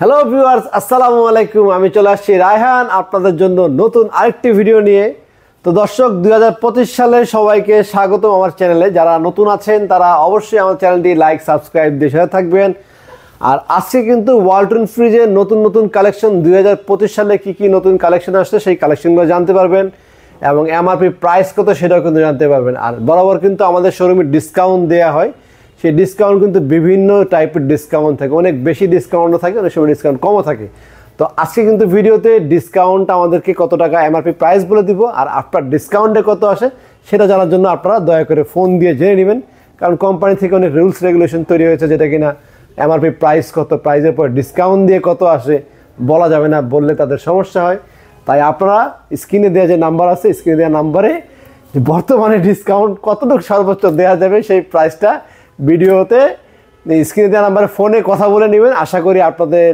Hello viewers, আসসালামু আলাইকুম। আমি চলে আসছি রায়হান আপনাদের জন্য নতুন আরেকটি ভিডিও নিয়ে। তো দর্শক, 2025 সালে সবাইকে স্বাগতম আমার চ্যানেলে। যারা নতুন আছেন তারা অবশ্যই আমার চ্যানেলটি লাইক সাবস্ক্রাইব দিয়ে সাথে থাকবেন। আর আজকে কিন্তু ওয়ালটন ফ্রিজের নতুন নতুন কালেকশন 2025 সালে কি নতুন কালেকশন আসছে সেই কালেকশনগুলো জানতে পারবেন এবং এমআরপি প্রাইস কত সেটাও কিন্তু জানতে পারবেন। আর বরাবর কিন্তু আমাদের শোরুমে ডিসকাউন্ট দেওয়া হয়, সেই ডিসকাউন্ট কিন্তু বিভিন্ন টাইপের ডিসকাউন্ট থাকে, অনেক বেশি ডিসকাউন্টও থাকে, অনেক সময় ডিসকাউন্ট কমও থাকে। তো আজকে কিন্তু ভিডিওতে ডিসকাউন্ট আমাদেরকে কত টাকা এমআরপি প্রাইস বলে দিব, আর আপনার ডিসকাউন্টে কত আসে সেটা জানার জন্য আপনারা দয়া করে ফোন দিয়ে জেনে নেবেন। কারণ কোম্পানি থেকে অনেক রুলস রেগুলেশন তৈরি হয়েছে, যেটা কিনা এমআরপি প্রাইস কত, প্রাইসের পর ডিসকাউন্ট দিয়ে কত আসে বলা যাবে না, বললে তাদের সমস্যা হয়। তাই আপনারা স্ক্রিনে দেওয়া যে নাম্বার আছে, স্ক্রিনে দেওয়া নাম্বারে বর্তমানে ডিসকাউন্ট কতটুকু সর্বোচ্চ দেওয়া যাবে সেই প্রাইসটা ভিডিওতে স্ক্রিনে দেওয়া নাম্বারে ফোনে কথা বলে নেবেন। আশা করি আপনাদের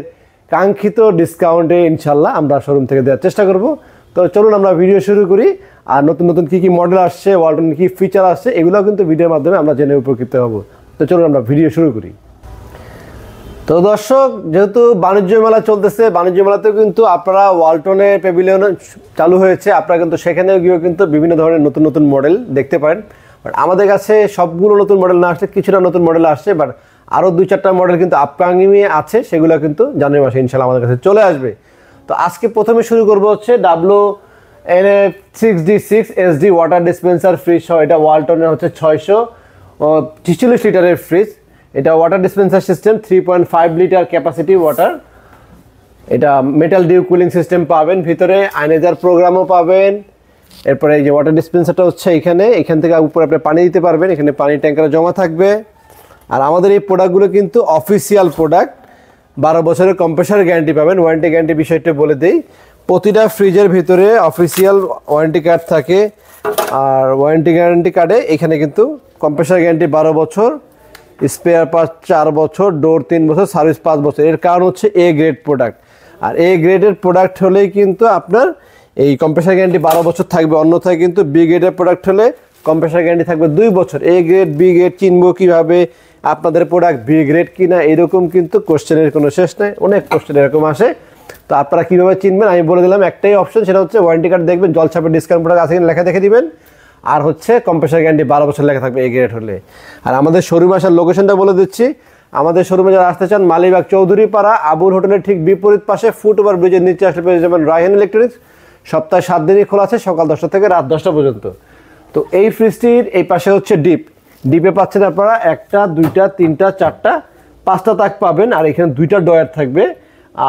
কাঙ্ক্ষিত ডিসকাউন্টে ইনশাল্লাহ আমরা শোরুম থেকে দেওয়ার চেষ্টা করব। তো চলুন আমরা ভিডিও শুরু করি। আর নতুন নতুন কী মডেল আসছে, ওয়ালটন কী ফিচার আসছে, এগুলোও কিন্তু ভিডিওর মাধ্যমে আমরা জেনে উপকৃত হব। তো চলুন আমরা ভিডিও শুরু করি। তো দর্শক, যেহেতু বাণিজ্য মেলা চলতেছে, বাণিজ্য মেলাতেও কিন্তু আপনারা ওয়ালটনের প্যাভিলিয়ন চালু হয়েছে, আপনারা কিন্তু সেখানেও গিয়েও কিন্তু বিভিন্ন ধরনের নতুন নতুন মডেল দেখতে পারেন। বাট আমাদের কাছে সবগুলো নতুন মডেল না আসলে কিছুটা নতুন মডেল আসছে, বাট আরও 2-4টা মডেল কিন্তু আপকামিংয়ে আছে, সেগুলো কিন্তু জানুয়ারি মাসে ইনশাল্লাহ আমাদের কাছে চলে আসবে। তো আজকে প্রথমে শুরু করবো হচ্ছে WNF6D6SD ওয়াটার ডিসপেন্সার ফ্রিজ সহ। এটা ওয়ালটনের হচ্ছে 646 লিটারের ফ্রিজ। এটা water dispenser system, 3.5 litre capacity water. এটা মেটাল ডিউ কুলিং সিস্টেম পাবেন, ভিতরে আয়নাইজার প্রোগ্রামও পাবেন। এরপরে এই যে ওয়াটার ডিসপেন্সারটা হচ্ছে এখান থেকে উপরে আপনি পানি দিতে পারবেন, এখানে পানি ট্যাঙ্কারে জমা থাকবে। আর আমাদের এই প্রোডাক্টগুলো কিন্তু অফিসিয়াল প্রোডাক্ট, 12 বছরের কম্প্রেসার গ্যারান্টি পাবেন। ওয়ারেন্টি গ্যারান্টি বিষয়টা বলে দিই, প্রতিটা ফ্রিজের ভিতরে অফিসিয়াল ওয়ারেন্টি কার্ড থাকে। আর ওয়ারেন্টি গ্যারান্টি কার্ডে এখানে কিন্তু কম্প্রেসার গ্যারান্টি 12 বছর, স্পেয়ার পার্ট 4 বছর, ডোর 3 বছর, সার্ভিস 5 বছর। এর কারণ হচ্ছে এ গ্রেড প্রোডাক্ট, আর এ গ্রেডের প্রোডাক্ট হলেই কিন্তু আপনার এই কম্প্রেসার গ্যারান্টি 12 বছর থাকবে। অন্যথায় কিন্তু বি গ্রেডের প্রোডাক্ট হলে কম্প্রেসার গ্যারান্টি থাকবে 2 বছর। এ গ্রেড বি গ্রেড চিনবো কীভাবে, আপনাদের প্রোডাক্ট বি গ্রেড কিনা, এরকম কিন্তু কোশ্চেনের কোনো শেষ নেই, অনেক কোশ্চেন এরকম আসে। তো আপনারা কীভাবে চিনবেন আমি বলে দিলাম, একটাই অপশন, সেটা হচ্ছে ওয়ারেন্টি কার্ড দেখবেন, জলছাপের ডিসকাউন্ট প্রোডাক্ট আছে কিনা লেখা দেখে দিবেন। আর হচ্ছে কম্প্রেসার গ্যারান্টি 12 বছর লেখা থাকবে এ গ্রেড হলে। আর আমাদের শোরুমে আসার লোকেশনটা বলে দিচ্ছি। আমাদের শোরুমে যারা আসতে চান, মালিবাগ চৌধুরীপাড়া আবুল হোটেলের ঠিক বিপরীত পাশে ফুটওভার ব্রিজের নিচে আসলে পেয়ে যাবেন রায়হান ইলেকট্রনিক্স। সপ্তাহে 7 দিনই খোলা আছে, সকাল 10টা থেকে রাত 10টা পর্যন্ত। তো এই ফ্রিজটির এই পাশে হচ্ছে ডিপে পাচ্ছেন আপনারা 1টা 2টা 3টা 4টা 5টা তাক পাবেন। আর এখানে 2টা ডয়ার থাকবে,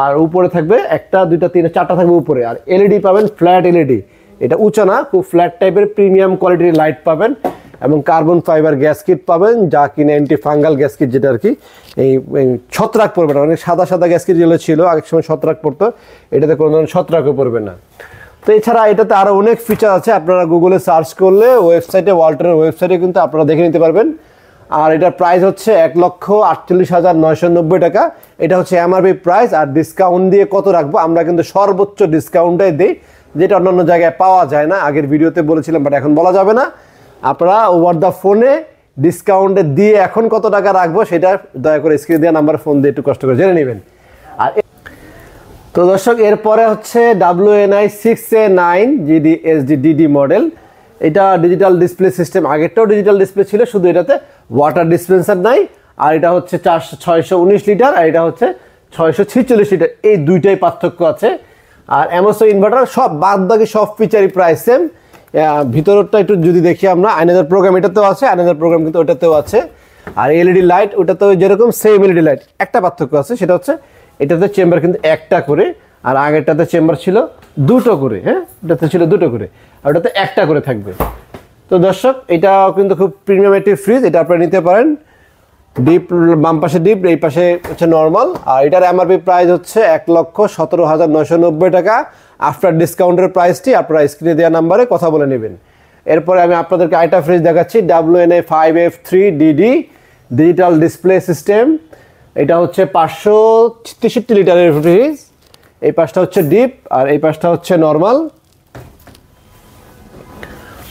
আর উপরে থাকবে 1টা 2টা 3টা 4টা থাকবে উপরে। আর এলইডি পাবেন, ফ্ল্যাট এলইডি, এটা উঁচা না, খুব ফ্ল্যাট টাইপের প্রিমিয়াম কোয়ালিটির লাইট পাবেন এবং কার্বন ফাইবার গ্যাস কিট পাবেন, যা কিনা অ্যান্টি ফাঙ্গাল গ্যাস কিট, যেটা আর কি এই ছত্রাক পড়বে না। অনেক সাদা সাদা গ্যাস কিট যেগুলো ছিল আগের সময় ছত্রাক পড়তো, এটাতে কোনো ধরনের ছত্রাকও পড়বে না। তো এছাড়া এটাতে আরও অনেক ফিচার আছে, আপনারা গুগলে সার্চ করলে ওয়েবসাইটে, ওয়ালটনের ওয়েবসাইটে কিন্তু আপনারা দেখে নিতে পারবেন। আর এটার প্রাইস হচ্ছে 1,48,990 টাকা। এটা হচ্ছে এমআরপি প্রাইস। আর ডিসকাউন্ট দিয়ে কত রাখবো, আমরা কিন্তু সর্বোচ্চ ডিসকাউন্টটাই দিই, যেটা অন্যান্য জায়গায় পাওয়া যায় না। আগের ভিডিওতে বলেছিলাম, বাট এখন বলা যাবে না। আপনারা ওভার দ্য ফোনে ডিসকাউন্টে দিয়ে এখন কত টাকা রাখবো সেটা দয়া করে স্ক্রিনে দেওয়া নাম্বার ফোন দিয়ে একটু কষ্ট করে জেনে নেবেন। আর তো দর্শক, এরপরে হচ্ছে WNI6A9GD মডেল। এটা ডিজিটাল ডিসপ্লে সিস্টেম, আগেরটাও ডিজিটাল ডিসপ্লে ছিল, শুধু এটাতে ওয়াটার ডিসপেন্সার নাই। আর এটা হচ্ছে 619 লিটার, আর এটা হচ্ছে 646 লিটার, এই দুইটাই পার্থক্য আছে। আর এমএসও ইনভার্টার সব বাদ বাকি সব ফিচারই প্রায় সেম। ভিতরটা একটু যদি দেখি আমরা, আয়নাদার প্রোগ্রাম এটাতেও আছে, আয়নাদার প্রোগ্রাম কিন্তু ওটাতেও আছে। আর এলইডি লাইট ওটাতেও যেরকম সেম এলইডি লাইট, একটা পার্থক্য আছে, সেটা হচ্ছে এটাতে চেম্বার কিন্তু একটা করে, আর আগেরটাতে চেম্বার ছিল 2টো করে। হ্যাঁ, এটাতে ছিল 2টো করে, আর ওটাতে একটা করে থাকবে। তো দর্শক, এটাও কিন্তু খুব প্রিমিয়াম একটি ফ্রিজ, এটা আপনারা নিতে পারেন। ডিপ বাম পাশে ডিপ, এই পাশে হচ্ছে নর্মাল। আর এটার এমআরপি প্রাইস হচ্ছে 1,17,990 টাকা। আফটার ডিসকাউন্টের প্রাইসটি আপনারা স্ক্রিনে দেওয়া নাম্বারে কথা বলে নেবেন। এরপরে আমি আপনাদেরকে আরেকটা ফ্রিজ দেখাচ্ছি, WNA5F3DD ডিজিটাল ডিসপ্লে সিস্টেম। এটা হচ্ছে 563 লিটারের ফ্রিজ। এই পাশটা হচ্ছে ডিপ, আর এই পাশটা হচ্ছে নর্মাল।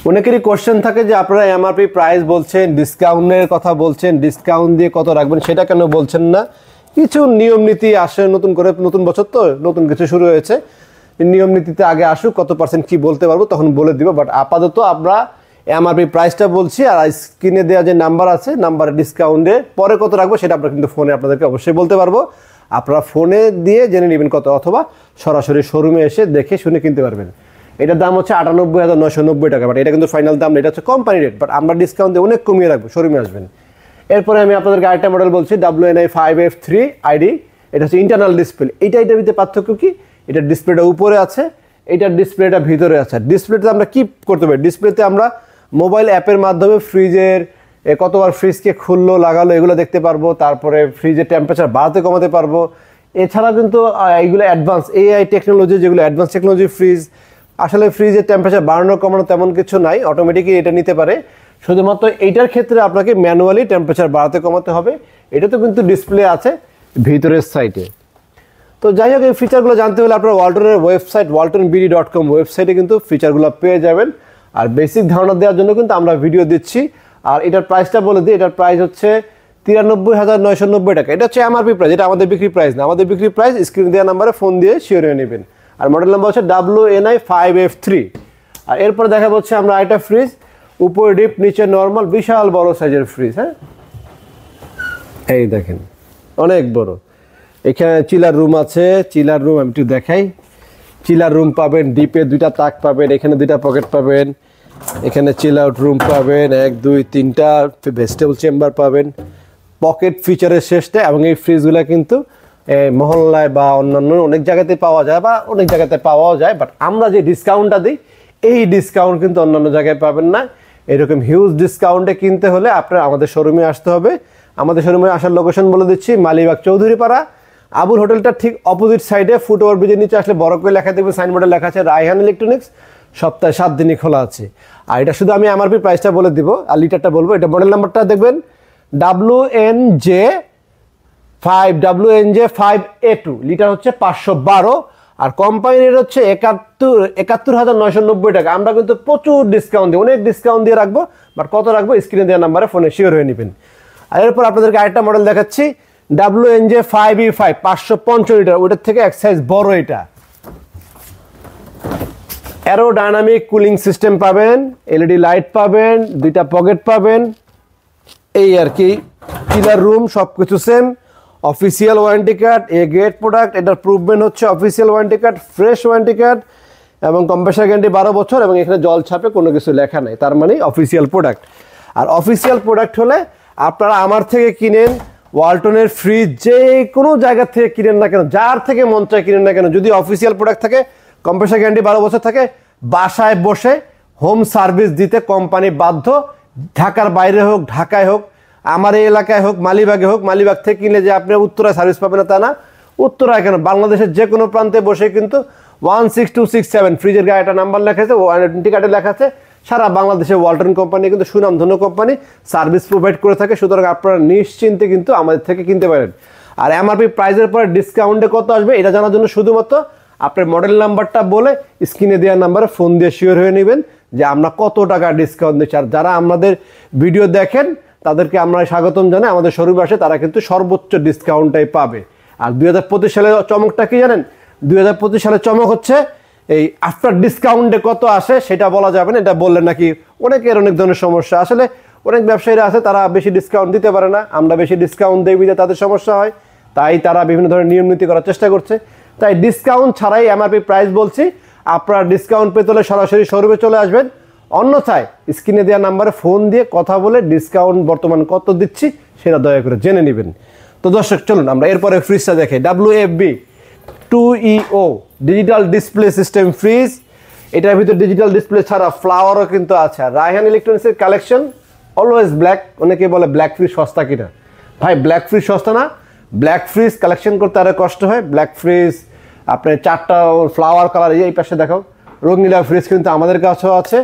অনেকেরই কোশ্চেন থাকে যে আপনারা এমআরপি প্রাইস বলছেন, ডিসকাউন্টের কথা বলছেন, ডিসকাউন্ট দিয়ে কত রাখবেন, সেটা কেন বলছেন না? কিছু নিয়ম নীতি আসে নতুন করে, নতুন বছর তো নতুন কিছু শুরু হয়েছে, নিয়ম নীতিতে আগে আসুক, কত পার্সেন্ট কি বলতে পারবো তখন বলে দিব। বাট আপাতত আমরা এমআরপি প্রাইসটা বলছি, আর স্ক্রিনে দেওয়া যে নাম্বার আছে নাম্বারে ডিসকাউন্টে পরে কত রাখবো সেটা আমরা কিন্তু ফোনে আপনাদেরকে অবশ্যই বলতে পারবো। আপনারা ফোনে দিয়ে জেনে নেবেন কত, অথবা সরাসরি শোরুমে এসে দেখে শুনে কিনতে পারবেন। এটার দাম হচ্ছে 98,990 টাকা, বাট এটা কিন্তু ফাইনাল দাম না, এটা হচ্ছে কোম্পানি রেট, বাট আমরা ডিসকাউন্ট দিয়ে অনেক কমিয়ে রাখবো, শোরুমে আসবেন। এরপরে আমি আপনাদেরকে আরেকটা মডেল বলছি, WNI 5F3 ID। এটা হচ্ছে ইন্টারনাল ডিসপ্লে। এটার ভিতরে পার্থক্য কি, এটার ডিসপ্লেটা উপরে আছে, এটার ডিসপ্লেটা ভিতরে আছে। ডিসপ্লেতে আমরা কি করতে পারি, ডিসপ্লেতে আমরা মোবাইল অ্যাপের মাধ্যমে ফ্রিজের কতবার ফ্রিজকে খুললো লাগালো এগুলো দেখতে পারবো, তারপরে ফ্রিজের টেম্পারেচার বাড়াতে কমাতে পারবো। এছাড়া কিন্তু এইগুলো অ্যাডভান্স AI টেকনোলজি, যেগুলো অ্যাডভান্স টেকনোলজি ফ্রিজ, আসলে ফ্রিজের টেম্পারেচার বাড়ানো কমানো তেমন কিছু নাই, অটোমেটিকই এটা নিতে পারে। শুধুমাত্র এইটার ক্ষেত্রে আপনাকে ম্যানুয়ালি টেম্পারেচার বাড়াতে কমাতে হবে। এটা তো কিন্তু ডিসপ্লে আছে ভিতরের সাইডে। তো যাই হোক, এই ফিচারগুলো জানতে হলে আপনারা ওয়ালটনের ওয়েবসাইট waltonbd.com ওয়েবসাইটে কিন্তু ফিচারগুলো পেয়ে যাবেন। আর বেসিক ধারণা দেওয়ার জন্য কিন্তু আমরা ভিডিও দিচ্ছি। আর এটার প্রাইসটা বলে দিই, এটার প্রাইস হচ্ছে 93,990 টাকা। এটা হচ্ছে এমআরপি প্রাইস, এটা আমাদের বিক্রি প্রাইস না। আমাদের বিক্রি প্রাইস স্ক্রিন দেওয়া নাম্বারে ফোন দিয়ে শিওর হয়ে নেবেন। আর মডেল নাম্বার হচ্ছে WNI 5F3। আর এরপরে দেখা হচ্ছে আমরা একটা ফ্রিজ, উপরে ডিপ নিচে নর্মাল, বিশাল বড় সাইজের ফ্রিজ। হ্যাঁ, এই দেখেন অনেক বড়। এখানে চিলার রুম আছে, চিলার রুম আমি একটু দেখাই। চিলার রুম পাবেন, ডিপে দুইটা তাক পাবেন, এখানে দুইটা পকেট পাবেন, এখানে চিল আউট রুম পাবেন, 1 2 3টা ভেজিটেবল চেম্বার পাবেন, পকেট ফিচারের শেষটা। এবং এই ফ্রিজগুলো কিন্তু মহল্লায় বা অন্যান্য অনেক জায়গাতে পাওয়া যায়, বা অনেক জায়গাতে পাওয়াও যায়, বাট আমরা যে ডিসকাউন্টটা দিই এই ডিসকাউন্ট কিন্তু অন্যান্য জায়গায় পাবেন না। এরকম হিউজ ডিসকাউন্টে কিনতে হলে আপনার আমাদের শোরুমে আসতে হবে। আমাদের শোরুমে আসার লোকেশন বলে দিচ্ছি, মালিবাগ চৌধুরীপাড়া, আবুল হোটেলটা ঠিক অপোজিট সাইডে, ফুটওভার ব্রিজের নিচে আসলে বড় করে লেখা দেখবেন, সাইনবোর্ডে লেখা আছে রায়হান ইলেকট্রনিক্স, সপ্তাহে 7 দিনই খোলা আছে। আর এটা শুধু আমি এমআরপি প্রাইসটা বলে দিব, আর লিটারটা বলবো। এটা মডেল নাম্বারটা দেখবেন WNJ5A2, লিটার হচ্ছে 512, আর কোম্পানি রেট হচ্ছে 71,990 টাকা। আমরা কিন্তু প্রচুর ডিসকাউন্ট দিই, অনেক ডিসকাউন্ট দিয়ে রাখবো, বাট কত রাখবো স্ক্রিনে দেওয়া নাম্বারে ফোনে শিওর হয়ে নেবেন। আর এরপর আপনাদেরকে আরেকটা মডেল দেখাচ্ছি, WNJ5E5 555 লিটার, ওটার থেকে এক সাইজ বড়। এটা অ্যারোডাইনামিক কুলিং সিস্টেম পাবেন, এলইডি লাইট পাবেন, দুইটা পকেট পাবেন, এই আর কি। চিলার রুম সবকিছু same, official warranty card, A grade product. এটার প্রুভমেন্ট হচ্ছে official warranty card, fresh warranty card, এবং কম্প্রেসার গ্যারান্টি 12 বছর, এবং এখানে জল ছাপে কোনো কিছু লেখা নেই, তার মানে অফিসিয়াল প্রোডাক্ট। আর অফিসিয়াল প্রোডাক্ট হলে আপনারা আমার থেকে কিনেন, ওয়ালটনের ফ্রিজ যে কোনো জায়গা থেকে কিনেন না কেন, যার থেকে মন চায় কিনেন না কেন, যদি অফিসিয়াল প্রোডাক্ট থাকে, কম্প্রেসার গ্যারান্টি 12 বছর থাকে, বাসায় বসে হোম সার্ভিস দিতে কোম্পানি বাধ্য। ঢাকার বাইরে হোক, ঢাকায় হোক, আমার এই এলাকায় হোক, মালিবাগে হোক, মালিবাগ থেকে কিনলে যে আপনি উত্তরায় সার্ভিস পাবেন না তা না, উত্তরায় কেন, বাংলাদেশের যে কোনো প্রান্তে বসে কিন্তু 16267 ফ্রিজের গায়ে একটা নাম্বার লেখা আছে, ওয়ারেন্টি কার্ডে লেখা আছে, সারা বাংলাদেশে ওয়ালটন কোম্পানি কিন্তু সুনামধন্য কোম্পানি, সার্ভিস প্রোভাইড করে থাকে। সুতরাং আপনারা নিশ্চিন্তে কিন্তু আমাদের থেকে কিনতে পারেন। আর এমআরপি প্রাইসের পরে ডিসকাউন্টে কত আসবে এটা জানার জন্য শুধুমাত্র আপনার মডেল নাম্বারটা বলে স্ক্রিনে দেওয়া নাম্বারে ফোন দিয়ে শিওর হয়ে নেবেন যে আমরা কত টাকা ডিসকাউন্ট দিচ্ছি। আর যারা আমাদের ভিডিও দেখেন তাদেরকে আমরা স্বাগতম জানাই, আমাদের শোরুমে আসে তারা কিন্তু সর্বোচ্চ ডিসকাউন্টটাই পাবে। আর 2025 সালের চমকটা কি জানেন, 2025 সালের চমক হচ্ছে এই আফটার ডিসকাউন্টে কত আসে সেটা বলা যাবে না। এটা বললে নাকি অনেকের অনেক ধরনের সমস্যা, আসলে অনেক ব্যবসায়ীরা আছে তারা বেশি ডিসকাউন্ট দিতে পারে না, আমরা বেশি ডিসকাউন্ট দেই বিধায় তাদের সমস্যা হয়, তাই তারা বিভিন্ন ধরনের নিয়ম নীতি করার চেষ্টা করছে। তাই ডিসকাউন্ট ছাড়াই এমআরপি প্রাইস বলছি, আপনারা ডিসকাউন্ট পেতে হলে সরাসরি শোরুমে চলে আসবেন, অন্যথায় স্ক্রিনে দেওয়া নাম্বারে ফোন দিয়ে কথা বলে ডিসকাউন্ট বর্তমান কত দিচ্ছি সেটা দয়া করে জেনে নেবেন। তো দর্শক চলুন আমরা এরপরে ফ্রিজটা দেখে, WFB 2EO digital display system fridge. এটার ভিতরে ডিজিটাল ডিসপ্লে ছাড়া ফ্লাওয়ারও কিন্তু আছে। আর রায়হান ইলেকট্রনিক্সের কালেকশন অলওয়েজ ব্ল্যাক। অনেকে বলে ব্ল্যাক ফ্রিজ সস্তা কিনা, ভাই ব্ল্যাক ফ্রিজ সস্তা না, ব্ল্যাক ফ্রিজ কালেকশন করতে আরও কষ্ট হয়। ব্ল্যাক ফ্রিজ আপনার 4টা ফ্লাওয়ার কালার, এই পাশে দেখাও, রঙিলা ফ্রিজ কিন্তু আমাদের কাছেও আছে,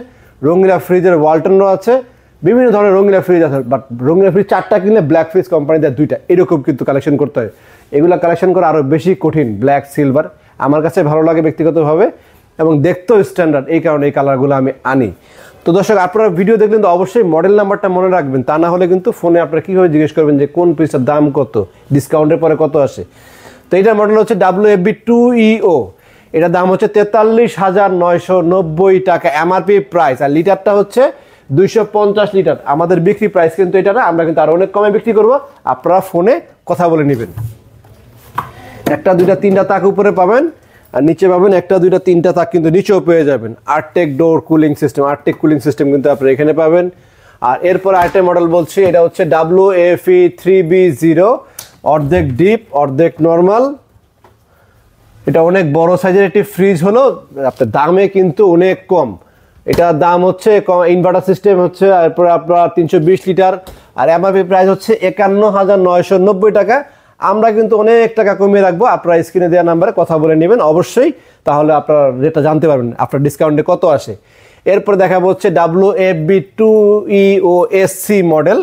রঙিলা ফ্রিজের ওয়ালটনও আছে, বিভিন্ন ধরনের রঙিলা ফ্রিজ আছে। বাট রঙিলা ফ্রিজ 4টা কিনলে ব্ল্যাক ফ্রিজ কোম্পানি দেয় 2টা, এরকম কিন্তু কালেকশন করতে হয়। এগুলো কালেকশন করা আরও বেশি কঠিন। ব্ল্যাক সিলভার আমার কাছে ভালো লাগে ব্যক্তিগতভাবে, এবং দেখতেও স্ট্যান্ডার্ড, এই কারণে এই কালারগুলো আমি আনি। তো দর্শক আপনারা ভিডিও দেখলেন তো অবশ্যই মডেল নাম্বারটা মনে রাখবেন, তা না হলে কিন্তু ফোনে আপনারা কীভাবে জিজ্ঞেস করবেন যে কোন পিসটার দাম কত, ডিসকাউন্টের পরে কত আসে। তো এইটার মডেল হচ্ছে WFB2EO, এটার দাম হচ্ছে 43,990 টাকা এমআরপি প্রাইস, আর লিটারটা হচ্ছে 250 লিটার। আমাদের বিক্রি প্রাইস কিন্তু এটা না, আমরা কিন্তু আরও অনেক কমে বিক্রি করবো, আপনারা ফোনে কথা বলে নেবেন। একটা দুইটা তিনটা তাক উপরে পাবেন, আর নিচে পাবেন একটা দুইটা তিনটা তাক কিন্তু নিচেও পেয়ে যাবেন। আরটেক ডোর কুলিং সিস্টেম, আরটেক কুলিং সিস্টেম কিন্তু আপনারা এখানে পাবেন। আর এরপর আরেকটা মডেল বলছি, এটা হচ্ছে WFE3B0, অর্ধেক ডিপ অর্ধেক নর্মাল। এটা অনেক বড় সাইজের একটি ফ্রিজ হলো, আপনার দামে কিন্তু অনেক কম। এটার দাম হচ্ছে ইনভার্টার সিস্টেম হচ্ছে, এরপরে আপনার 320 লিটার, আর এমআরপি প্রাইস হচ্ছে 51,990 টাকা। আমরা কিন্তু অনেক টাকা কমিয়ে রাখবো, আপনারা স্ক্রিনে দেওয়া নাম্বারে কথা বলে নেবেন অবশ্যই, তাহলে আপনারা রেটটা জানতে পারবেন আপনার ডিসকাউন্টে কত আসে। এরপরে দেখাবো হচ্ছে WFB2EO SC model,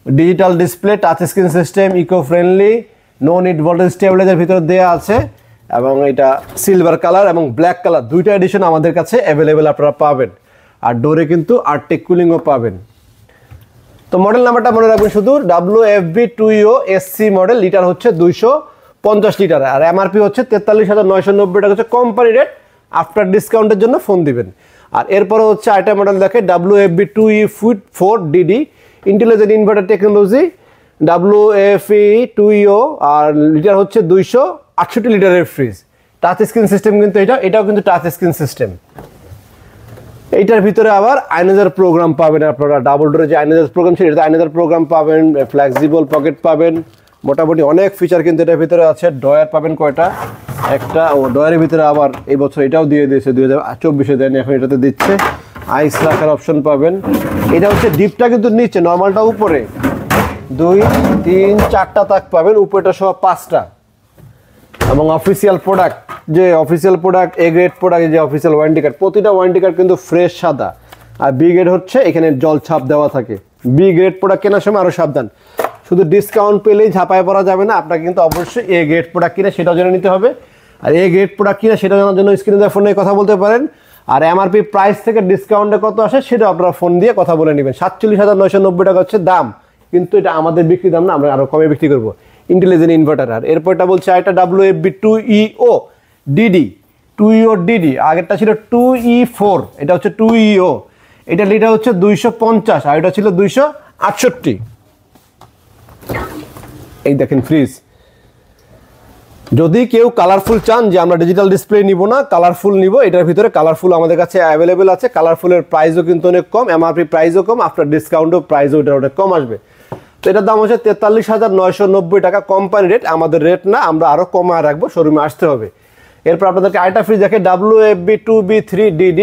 digital display, touch screen system, eco friendly, no need voltage stabilizer ভিতরে দেওয়া আছে, এবং এটা সিলভার কালার এবং ব্ল্যাক কালার দুইটা এডিশন আমাদের কাছে অ্যাভেলেবেল আপনারা পাবেন। আর ডোরে কিন্তু আরটেক কুলিংও পাবেন। তো মডেল নাম্বারটা মনে রাখবেন শুধু, WFB2EO SC মডেল, লিটার হচ্ছে 250 লিটার, আর এমআরপি হচ্ছে 43,990 টাকা হচ্ছে কোম্পানি রেট। আফটার ডিসকাউন্টের জন্য ফোন দিবেন। আর এরপরে হচ্ছে আরেকটা মডেল দেখে WFB2E4DD, intelligent inverter technology, WFE2EO, আর লিটার হচ্ছে 268 লিটারের ফ্রিজ। টাচ স্ক্রিন সিস্টেম কিন্তু এটাও কিন্তু টাচ স্ক্রিন সিস্টেম। এইটার ভিতরে আবার আয়নাজার প্রোগ্রাম পাবেন আপনারা, ডাবল ডোরে যে আয়নাজার প্রোগ্রাম ছিল এটা আয়নাজার প্রোগ্রাম পাবেন, ফ্লেক্সিবল পকেট পাবেন, মোটামুটি অনেক ফিচার কিন্তু এটার ভিতরে আছে। ডয়ার পাবেন কয়টা, একটা, ও ডয়ারের ভিতরে আবার এই বছর এটাও দিয়ে দিয়েছে, 2024-এ দেয়নি, এখন এটাতে দিচ্ছে। আইস রাখার অপশন পাবেন। এটা হচ্ছে ডিপটা কিন্তু নিচে, নর্মালটা উপরে, 2 3 4টা তাক পাবেন, উপরেটা সহ 5টা। এবং অফিসিয়াল প্রোডাক্ট, যে official product, A grade product, যে অফিসিয়াল ওয়ারেন্টি কার্ড, প্রতিটা ওয়ারেন্টি কার্ড কিন্তু ফ্রেশ সাদা। আর বি গ্রেড হচ্ছে এখানে জল ছাপ দেওয়া থাকে। বি গ্রেড প্রোডাক্ট কেনার সময় আরও সাবধান, শুধু ডিসকাউন্ট পেলেই ঝাঁপায় পড়া যাবে না, আপনাকে কিন্তু অবশ্যই এ গ্রেড প্রোডাক্ট কিনে সেটাও জেনে নিতে হবে। আর এ গ্রেড প্রোডাক্ট কিনে সেটা জানার জন্য স্ক্রিনে দেওয়া ফোনে কথা বলতে পারেন। আর এমআরপি প্রাইস থেকে ডিসকাউন্টে কত আসে সেটা আপনারা ফোন দিয়ে কথা বলে নেবেন। 47,990 টাকা হচ্ছে দাম, কিন্তু এটা আমাদের বিক্রি দাম না, আমরা আরও কমে বিক্রি করবো। Intelligent inverter. আর এরপরটা বলছে আরেকটা WFB2EO DD, 2EO DD, আগেরটা ছিল 2E4, এটা হচ্ছে 2EO, এটা লিটার হচ্ছে 250, আর এটা ছিল 268। এই দেখেন ফ্রিজ। যদি কেউ কালারফুল চান যে আমরা ডিজিটাল ডিসপ্লে নিব না, কালারফুল নিব, এটার ভিতরে কালারফুল আমাদের কাছে অ্যাভেলেবেল আছে। কালারফুলের প্রাইসও কিন্তু অনেক কম, এমআরপি প্রাইসও কম, আফটার ডিসকাউন্টও প্রাইসও এটা অনেক কম আসবে। তো এটার দাম হচ্ছে 43,990 টাকা কোম্পানি রেট, আমাদের রেট না, আমরা আরও কমায় রাখবো, শোরুমে আসতে হবে। এরপর আপনাদেরকে আরেকটা ফ্রিজ দেখে WFB2B3DD,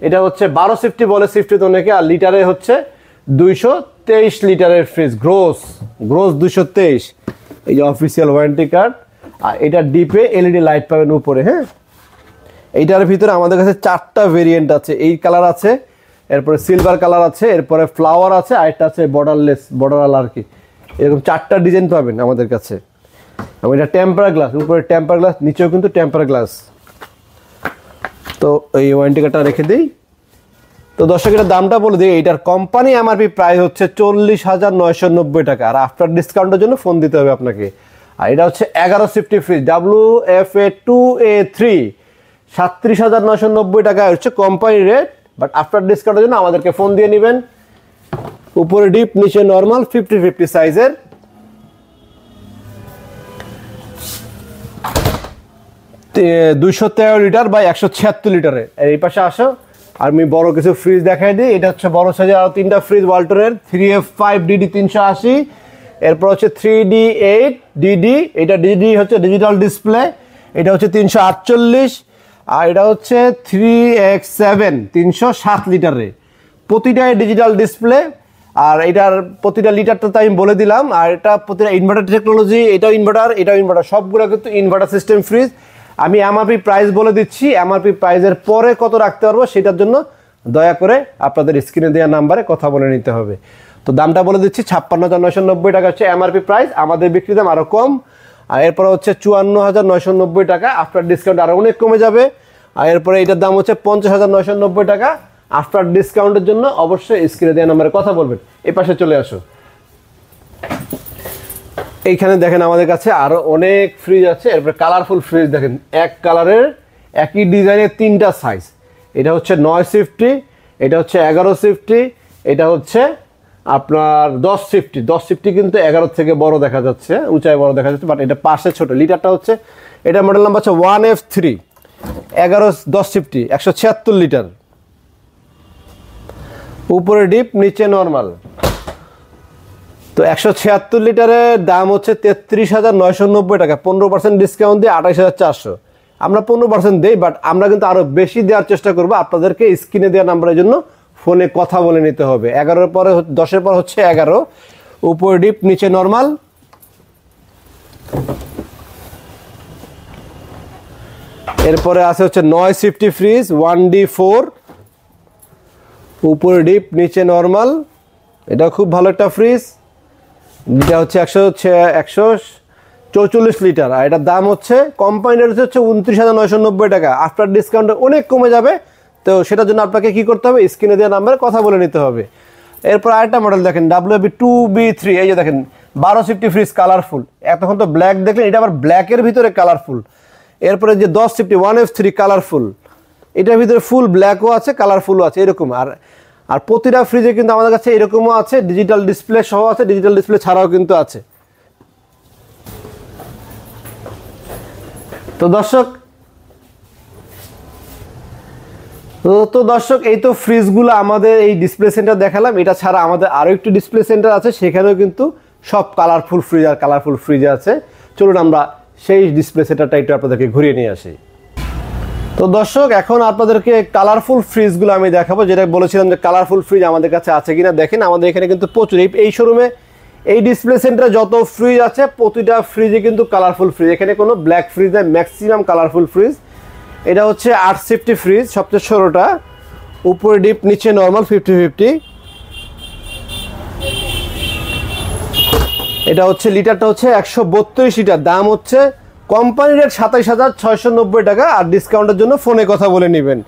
এটা হচ্ছে 12 সিফটি বলে, সিফটি তো অনেকে, আর লিটারে হচ্ছে 223 লিটারের ফ্রিজ, গ্রোস 223, এই যে অফিসিয়াল ওয়ারেন্টি কার্ড। আর এটা ডিপে এলইডি লাইট পাবেন উপরে। হ্যাঁ, এইটার ভিতরে আমাদের কাছে 4টা ভেরিয়েন্ট আছে, এই কালার আছে, এরপরে সিলভার কালার আছে, এরপরে ফ্লাওয়ার আছে, আর একটা আছে বর্ডারলেস, বর্ডারওয়ালা আর কি। এরকম 4টা ডিজাইন পাবেন আমাদের কাছে। এবং এটা টেম্পার গ্লাস, উপরে টেম্পার গ্লাস, নিচেও কিন্তু টেম্পার গ্লাস। তো এই ওয়ারেন্টি কার্ডটা রেখে দিই। তো দর্শক এটার দামটা বলে দিই, এইটার কোম্পানি এমআরপি প্রাইস হচ্ছে 40,990 টাকা, আর আফটার ডিসকাউন্টের জন্য ফোন দিতে হবে আপনাকে। আর এটা হচ্ছে 11 সিফটি ফ্রিজ WFA2A3, 37,990 টাকা হচ্ছে কোম্পানি রেট, বাট আফটার ডিসকাউন্টের জন্য আমাদেরকে ফোন দিয়ে নেবেন। উপরে ডিপ, নিচে নর্মাল, 50-50 সাইজের। 213 লিটার বা 176 লিটারের। এই পাশে আসো, আর আমি বড় কিছু ফ্রিজ দেখাই দিই। এটা হচ্ছে বড় সাইজের আরো 3টা ফ্রিজ ওয়ালটনের, 3F5DD 380, এরপর হচ্ছে 3D8DD, এটা DD হচ্ছে ডিজিটাল ডিসপ্লে, এটা হচ্ছে 348, আর এটা হচ্ছে 3X7 307 লিটারের, প্রতিটাই ডিজিটাল ডিসপ্লে। আর এটার প্রতিটা লিটারটা তো আমি বলে দিলাম। আর এটা প্রতিটা ইনভার্টার টেকনোলজি, এটাও ইনভার্টার, সবগুলো কিন্তু ইনভার্টার সিস্টেম ফ্রিজ। আমি এমআরপি প্রাইস বলে দিচ্ছি, এমআরপি প্রাইসের পরে কত রাখতে পারবো সেটার জন্য দয়া করে আপনাদের স্ক্রিনে দেওয়া নাম্বারে কথা বলে নিতে হবে। তো দামটা বলে দিচ্ছি, 56,990 টাকা হচ্ছে এমআরপি প্রাইস, আমাদের বিক্রি দাম আরও কম। আর এরপরে হচ্ছে 54,990 টাকা, আফটার ডিসকাউন্ট আরও অনেক কমে যাবে। আর এরপরে এটার দাম হচ্ছে 50,990 টাকা, আফটার ডিসকাউন্টের জন্য অবশ্যই স্ক্রিনে দেওয়া নাম্বারে কথা বলবেন। এই পাশে চলে আসো, এইখানে দেখেন আমাদের কাছে আরো অনেক ফ্রিজ আছে। এরপরে কালারফুল ফ্রিজ দেখেন, এক কালারের একই ডিজাইনের 3টা সাইজ। এটা হচ্ছে 9 সিফটি, এটা হচ্ছে 11 সিফটি, এটা হচ্ছে আপনার 10 সিফটি। 10 সিফটি কিন্তু 11 থেকে বড় দেখা যাচ্ছে, উঁচায় বড় দেখা যাচ্ছে, বাট এটা পাশে ছোট। লিটারটা হচ্ছে, এটা মডেল নাম্বার হচ্ছে 1F3 11 10 সিফটি 176 লিটার, উপরে ডিপ নিচে নর্মাল। তো 176 লিটারের দাম হচ্ছে 33,990 টাকা, 15% ডিসকাউন্ট দিয়ে 28,400। আমরা 15% দেই, বাট আমরা কিন্তু আরো বেশি দেওয়ার চেষ্টা করবো। আপনাদেরকে স্ক্রিনে দেওয়া নাম্বারের জন্য ফোনে কথা বলে নিতে হবে। 11 পরে 10-এর পর হচ্ছে 11, উপরে ডিপ নিচে নর্মাল। এরপরে আছে হচ্ছে 9 সিফটি ফ্রিজ 1D4, উপরে ডিপ নিচে নর্মাল। এটা খুব ভালো একটা ফ্রিজ। এটা হচ্ছে 144 লিটার, আর এটার দাম হচ্ছে কোম্পানির হচ্ছে 29,990 টাকা। আফটার ডিসকাউন্টে অনেক কমে যাবে, তো সেটার জন্য আপনাকে কি করতে হবে, স্ক্রিনে দেওয়া নাম্বারে কথা বলে নিতে হবে। এরপর আরেকটা মডেল দেখেন, WB2B3, এই যে দেখেন 12 সিফটি ফ্রিজ কালারফুল। এতক্ষণ তো ব্ল্যাক দেখলেন, এটা আবার ব্ল্যাকের ভিতরে কালারফুল। এরপরে যে 10 সিফটি 1F3 কালারফুল, এটার ভিতরে ফুল ব্ল্যাকও আছে, কালারফুলও আছে, এরকম। আর প্রতিটা ফ্রিজে কিন্তু আমাদের কাছে এরকমও আছে, ডিজিটাল ডিসপ্লে সহ আছে, ডিজিটাল ডিসপ্লে ছাড়াও কিন্তু আছে। তো দর্শক এই তো ফ্রিজগুলো আমাদের এই ডিসপ্লে সেন্টার দেখালাম। এটা ছাড়া আমাদের আরো একটি ডিসপ্লে সেন্টার আছে, সেখানেও কিন্তু সব কালারফুল ফ্রিজ আর কালারফুল ফ্রিজ আছে। চলুন আমরা সেই ডিসপ্লে সেন্টারটা একটু আপনাদেরকে ঘুরিয়ে নিয়ে আসি। তো দর্শক এখন আপনাদেরকে কালারফুল ফ্রিজগুলো আমি দেখাবো, যেটা বলেছিলাম যে কালারফুল ফ্রিজ আমাদের কাছে আছে কিনা। দেখেন আমাদের এখানে কিন্তু প্রচুর, এই শোরুমে এই ডিসপ্লে সেন্টারে যত ফ্রিজ আছে প্রতিটা ফ্রিজে কিন্তু কালারফুল ফ্রিজ, এখানে কোনো ব্ল্যাক ফ্রিজ নেই, ম্যাক্সিমাম কালারফুল ফ্রিজ। এটা হচ্ছে 8 সিফটি ফ্রিজ, সবচেয়ে ছোটটা, উপরে ডিপ নিচে নর্মাল 50-50। এটা হচ্ছে লিটারটা হচ্ছে 132 লিটার, দাম হচ্ছে কোম্পানি রেট 27,690 টাকা, আর ডিসকাউন্টের জন্য ফোনে কথা বলে নেবেন।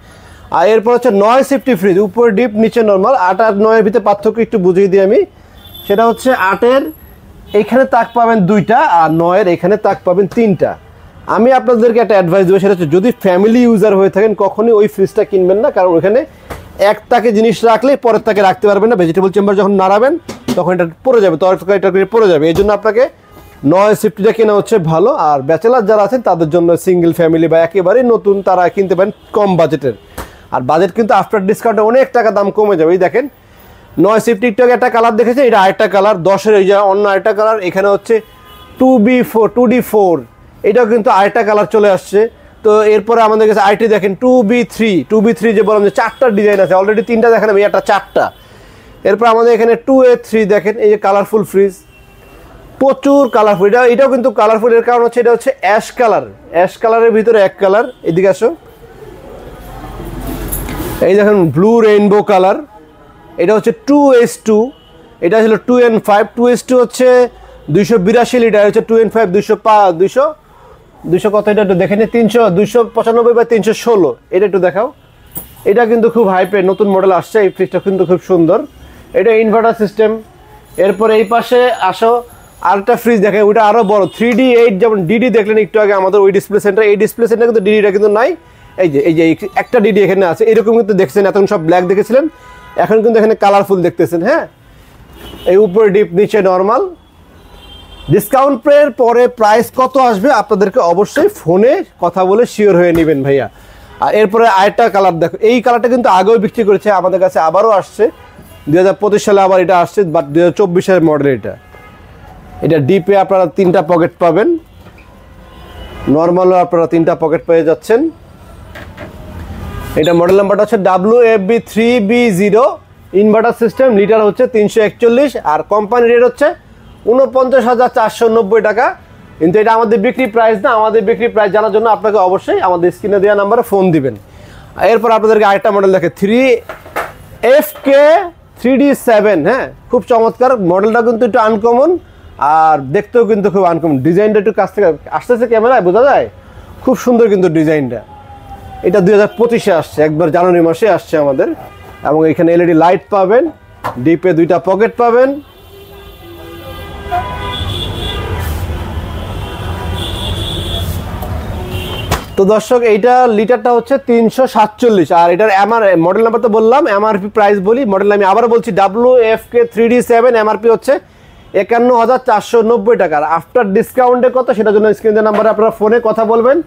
আর এরপর হচ্ছে 9 সিফটি ফ্রিজ, উপরে ডিপ নিচে নর্মাল। 8 আর 9 এর ভিতরে পার্থক্য একটু বুঝিয়ে দিই আমি। সেটা হচ্ছে 8-এর এখানে তাক পাবেন 2টা, আর 9-এর এখানে তাক পাবেন 3টা। আমি আপনাদেরকে একটা অ্যাডভাইস দেবো, সেটা হচ্ছে যদি ফ্যামিলি ইউজার হয়ে থাকেন কখনই ওই ফ্রিজটা কিনবেন না, কারণ ওখানে এক তাকে জিনিস রাখলে পরের তাকে রাখতে পারবেন না। ভেজিটেবল চেম্বার যখন নাড়াবেন তখন এটা পড়ে যাবে, তরকারিটা পড়ে যাবে। এই জন্য আপনাকে 9 সিফটিটা কেনা হচ্ছে ভালো। আর ব্যাচেলার যারা আছেন তাদের জন্য, সিঙ্গেল ফ্যামিলি বা একেবারেই নতুন, তারা কিনতে পারেন কম বাজেটের। আর বাজেট কিন্তু আফটার ডিসকাউন্টে অনেক টাকা দাম কমে যাবে। এই দেখেন 9 সিফটি একটা কালার দেখেছে, এটা আরেকটা কালার, 10-এর এই যে অন্য আরেকটা কালার। এখানে হচ্ছে 2D4, এটাও কিন্তু আরেকটা কালার চলে আসছে। তো এরপরে আমাদের কাছে আইটি দেখেন 2B3 যে বললাম যে 4টা ডিজাইন আছে, অলরেডি 3টা দেখেন, আমি একটা 4টা। এরপর আমাদের এখানে 2A3 দেখেন, এই যে কালারফুল ফ্রিজ, প্রচুর কালারফুল। এটাও কিন্তু কালারফুল, এর কারণ হচ্ছে এটা হচ্ছে অ্যাশ কালারের ভিতরে এক কালার। এদিকে আসো, এই দেখেন ব্লু রেইনবো কালার। এটা হচ্ছে 2S2, এটা ছিল 2N5। 2S2 হচ্ছে 282 লিটার, হচ্ছে 2N5 200 কত, এটা একটু দেখে নি, 295 বা 316, এটা একটু দেখাও। এটা কিন্তু খুব হাইপে নতুন মডেল আসছে, এই ফ্রিজটা কিন্তু খুব সুন্দর। এটা ইনভার্টার সিস্টেম। এরপর এই পাশে আসো, আরেকটা ফ্রিজ দেখে, ওইটা আরো বড় 3D8, যেমন ডিডি দেখলেন একটু আগে আমাদের ওই ডিসপ্লে সেন্টার। এই ডিসপ্লে সেন্টার কিন্তু ডিডিটা কিন্তু নাই, এই যে একটা ডিডি এখানে আছে। এরকম কিন্তু দেখছেন, এতক্ষণ সব ব্ল্যাক দেখেছিলেন, এখন কিন্তু এখানে কালারফুল দেখতেছেন। হ্যাঁ, এই উপরে ডিপ নিচে নর্মাল। ডিসকাউন্ট এর পরে প্রাইস কত আসবে আপনাদেরকে অবশ্যই ফোনে কথা বলে শিওর হয়ে নেবেন ভাইয়া। আর এরপরে আরেকটা কালার দেখো, এই কালারটা কিন্তু আগেও বিক্রি করেছে, আমাদের কাছে আবারও আসছে 2025 সালে আবার এটা আসছে, বাট 2024-এর মডেল। এটা ডিপে আপনারা 3টা পকেট পাবেন, নর্মালও আপনারা 3টা পকেট পেয়ে যাচ্ছেন। এটা মডেল নাম্বারটা হচ্ছে WFB3B0, ইনভার্টার সিস্টেম, লিটার হচ্ছে 341, আর কোম্পানি রেট হচ্ছে 49,490 টাকা। কিন্তু এটা আমাদের বিক্রি প্রাইস না, আমাদের বিক্রি প্রাইস জানার জন্য আপনাকে অবশ্যই আমাদের স্ক্রিনে দেওয়া নাম্বারে ফোন দিবেন। এরপর আপনাদেরকে আরেকটা মডেল দেখে 3FK3D7। হ্যাঁ, খুব চমৎকার মডেলটা, কিন্তু একটু আনকমন, আর দেখতেও কিন্তু খুব আনকমন। ডিজাইনটা একটু কাছ থেকে আসতেছে, ক্যামেরায় বোঝা যায়, খুব সুন্দর কিন্তু ডিজাইনটা। এটা 2025-এ আসছে, একবার জানুয়ারি মাসে আসছে আমাদের। এবং এখানে এলইডি লাইট পাবেন, ডিপে 2টা পকেট পাবেন। তো দর্শক এইটা লিটারটা হচ্ছে 347, আর এটার মডেল নাম্বার তো বললাম, এমআরপি প্রাইস বলি, মডেল আমি আবার বলছি WFK 3D7, এমআরপি হচ্ছে 51,490 টাকা। আর আফটার ডিসকাউন্টে কত সেটার জন্য স্ক্রিনের নাম্বারে আপনারা ফোনে কথা বলবেন।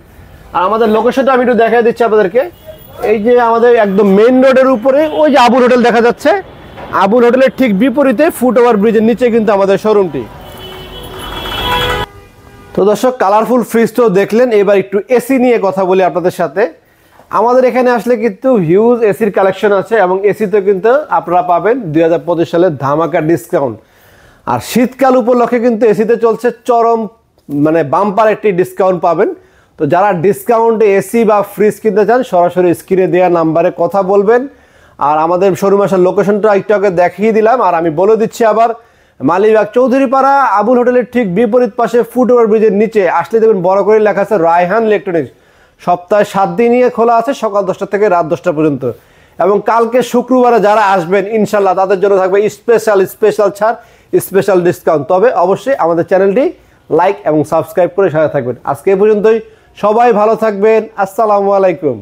আর আমাদের লোকেশনটা আমি একটু দেখাই দিচ্ছি আপনাদেরকে। এই যে আমাদের একদম মেইন রোডের উপরে ওই যে আবুল হোটেল দেখা যাচ্ছে, আবুল হোটেলের ঠিক বিপরীতে ফুটওভার ব্রিজের নিচে কিন্তু আমাদের শোরুমটি। তো দর্শক কালারফুল ফ্রিজ তো দেখলেন, এবার একটু এসি নিয়ে কথা বলি আপনাদের সাথে। আমাদের এখানে আসলে কিন্তু হিউজ এসির কালেকশন আছে, এবং এসিতে কিন্তু আপনারা পাবেন 2025 সালের ধামাকা ডিসকাউন্ট। আর শীতকাল উপলক্ষে কিন্তু এসিতে চলছে চরম মানে বাম্পার একটি ডিসকাউন্ট পাবেন। তো যারা ডিসকাউন্টে এসি বা ফ্রিজ কিনতে চান সরাসরি স্ক্রিনে দেওয়া নাম্বারে কথা বলবেন। আর আমাদের শোরুম আসার লোকেশনটা একটু আগে দেখিয়ে দিলাম, আর আমি বলে দিচ্ছি আবার, মালিবাগ চৌধুরীপাড়া আবুল হোটেলের ঠিক বিপরীত পাশে ফুটওভার ব্রিজের নিচে আসলে দেখবেন বড় করে লেখা আছে রায়হান ইলেকট্রনিক্স। সপ্তাহে 7 দিনই খোলা আছে, সকাল 10টা থেকে রাত 10টা পর্যন্ত। এবং কালকে শুক্রবারে যারা আসবেন ইনশাল্লাহ তাদের জন্য থাকবে স্পেশাল ছাড়, স্পেশাল ডিসকাউন্ট। তবে অবশ্যই আমাদের চ্যানেলটি লাইক এবং সাবস্ক্রাইব করে সাথে থাকবেন। আজকে এই পর্যন্তই, সবাই ভালো থাকবেন, আসসালামু আলাইকুম।